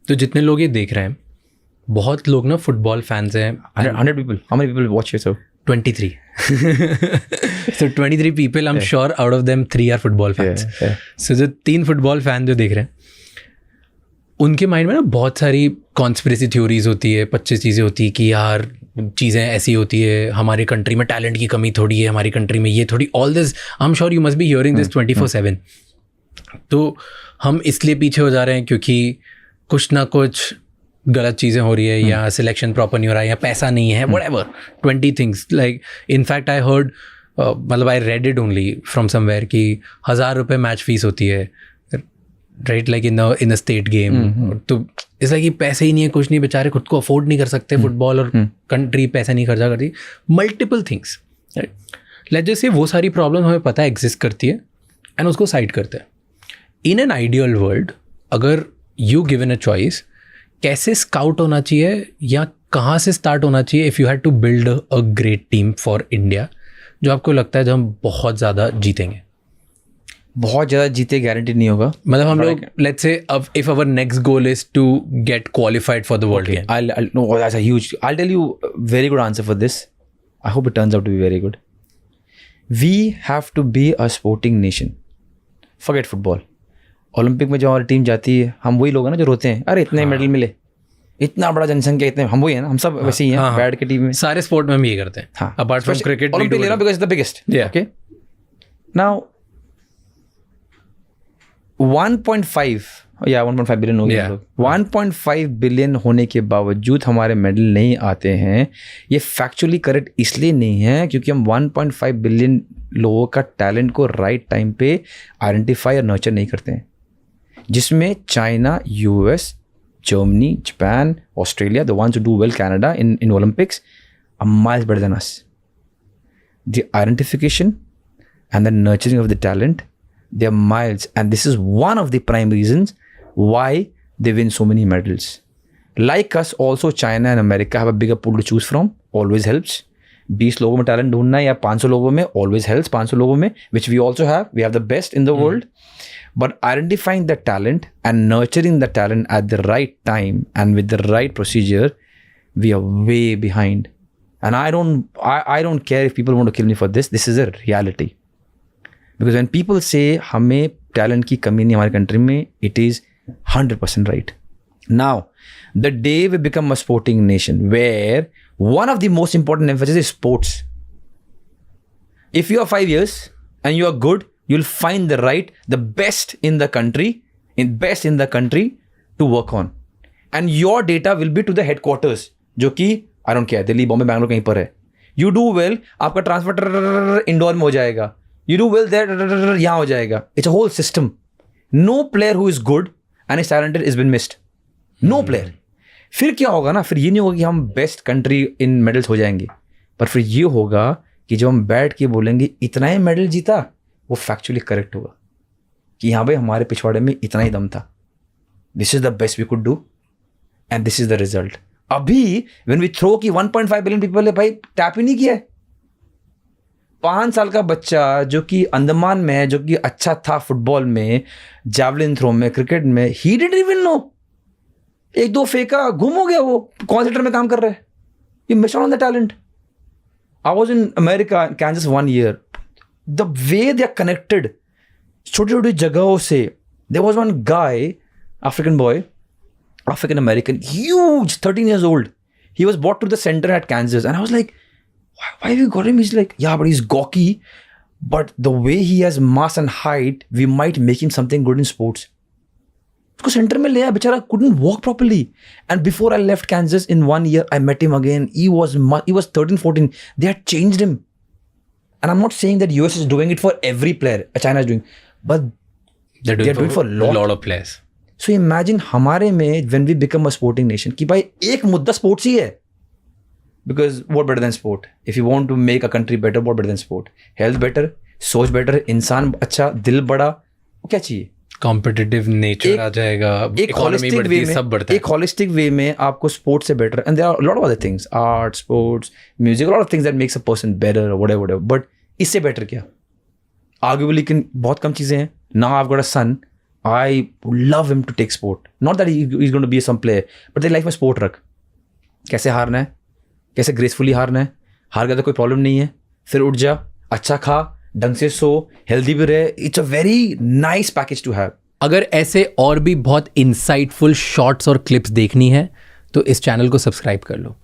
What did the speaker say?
तो जितने लोग ये देख रहे हैं, बहुत लोग ना फुटबॉल फैंस हैं. 100 people. How many people watch your show? 23. So 23 people, I'm sure out of them 3 are football fans. So जो 3 फुटबॉल फैन जो देख रहे हैं, उनके माइंड में ना बहुत सारी कॉन्स्पिरेसी थ्योरीज होती है, 25 चीज़ें होती है कि यार चीज़ें ऐसी होती है, हमारी कंट्री में टैलेंट की कमी थोड़ी है, हमारी कंट्री में ये थोड़ी, all this I am sure you must be hearing this 24/7. तो हम इसलिए पीछे हो जा रहे हैं क्योंकि कुछ ना कुछ गलत चीज़ें हो रही है, या सिलेक्शन प्रॉपर नहीं हो रहा है, या पैसा नहीं है, whatever 20 things. Like in fact I heard, मतलब I read it only from somewhere कि 1,000 रुपये मैच फीस होती है, right, like in a state game. तो इस लाइक कि पैसे ही नहीं है, कुछ नहीं, बेचारे खुद को अफोर्ड नहीं कर सकते फुटबॉल, और कंट्री पैसा नहीं खर्चा करती. Multiple things, let just say वो सारी प्रॉब्लम हमें पता है एग्जिस्ट करती है, एंड उसको साइड करते हैं. इन एन आइडियल वर्ल्ड, अगर यू गिवन अ चॉइस, कैसे स्काउट होना चाहिए या कहाँ से स्टार्ट होना चाहिए if you had to build a great team for India, जो आपको लगता है जब हम बहुत ज़्यादा जीतेंगे? बहुत ज़्यादा जीते गारंटी नहीं होगा. मतलब हम लोग लेट्स से अब if our next goal is to get qualified for the world game. No, that's a huge. I'll tell you a very good answer for this. I hope it turns out to be very good. We have to be a sporting nation. Forget football. Olympic में जो हमारी team जाती है, हम वही लोग हैं ना जो रोते हैं, अरे इतने मेडल मिले, इतना बड़ा जनसंख्या, इतने, हम वही है ना, हम सब वैसे ही हैं. बैठ के टीम में सारे स्पोर्ट में हम ये करते हैं, अपार्ट फ्रॉम क्रिकेट. ओलंपिक ले रहा because the biggest. Okay, now 1.5 billion हो गए. 1.5 बिलियन होने के बावजूद हमारे मेडल नहीं आते हैं. ये फैक्चुअली करेक्ट इसलिए नहीं है क्योंकि हम 1.5 बिलियन लोगों का टैलेंट को राइट टाइम पे आइडेंटिफाई और नर्चर नहीं करते हैं, जिसमें China, US, Germany, Japan, Australia, the ones who do well, Canada in Olympics are miles better than us. The identification and the nurturing of the talent, they are miles, and this is one of the prime reasons why they win so many medals. Like us also, China and America have a bigger pool to choose from. Always helps. 20 लोगों में talent ढूंढना या 500 लोगों में always helps. 500 लोगों में, which we also have. We have the best in the world. But identifying the talent and nurturing the talent at the right time and with the right procedure, we are way behind. And I don't care if people want to kill me for this. This is a reality. Because when people say हमें talent की कमी नहीं हमारी country में, it is 100% right. Now, the day we become a sporting nation where one of the most important emphasis is sports. If you are 5 years and you are good, you'll find the best in the country to work on. And your data will be to the headquarters, जो कि I don't care, Delhi, Bombay, Bangalore कहीं पर है. You do well, आपका transfer indoor में हो जाएगा. You do well there, यहाँ हो जाएगा. It's a whole system. No player who is good and is talented has been missed. No player. फिर क्या होगा ना, फिर ये नहीं होगा कि हम बेस्ट कंट्री इन मेडल्स हो जाएंगे, पर फिर ये होगा कि जब हम बैठ के बोलेंगे इतना ही मेडल जीता, वो फैक्चुअली करेक्ट होगा कि हाँ भाई हमारे पिछवाड़े में इतना ही दम था. This is the best we could do and this is the result. अभी व्हेन वी थ्रो कि 1.5 बिलियन पीपल है, भाई टैप ही नहीं किया है. 5 साल का बच्चा जो कि अंडमान में है, जो कि अच्छा था फुटबॉल में, जैवलिन थ्रो में, क्रिकेट में, ही डिडंट इवन नो. 1-2 फेंका, गुम हो गया, वो कौन सेक्टर में काम कर रहा है. You miss out on the talent. I was in America, Kansas 1 year. The way they are connected छोटी छोटी जगहों से. There was one guy, African boy, African American, huge, 13 years old. He was brought to the center at Kansas, and I was like, why have you got him? He's like, yeah, but he's gawky, but the way he has mass and height, we might make him something good in sports. उसको centre में ले आया, बेचारा couldn't walk properly. And before I left Kansas in 1 year, I met him again. He was 13, 14. They had changed him. And I'm not saying that US is doing it for every player, China is doing, but they're doing it for a lot of players. So imagine हमारे में when we become a sporting nation कि भाई एक मुद्दा sports ही है. Because what better than sport? If you want to make a country better, what better than sport? Health better, सोच better, इंसान अच्छा, दिल बड़ा, वो क्या चाहिए? Competitive nature आ जाएगा, economy बढ़ती है, सब बढ़ता है. एक holistic way में आपको sports से better, and there are a lot of other things, art, sports, music, a lot of things that makes a person better or whatever. But इससे better क्या? Arguably बहुत कम चीज़ें हैं. Now I've got a son. I would love him to take sport. Not that he's going to be some player, but तेरी life में sport रख. कैसे हारना है, कैसे ग्रेसफुली हारना है. हार गया तो कोई प्रॉब्लम नहीं है, फिर उठ जा, अच्छा खा, ढंग से सो, हेल्दी भी रहे. It's a very nice package to have. अगर ऐसे और भी बहुत इंसाइटफुल शॉट्स और क्लिप्स देखनी है तो इस चैनल को सब्सक्राइब कर लो.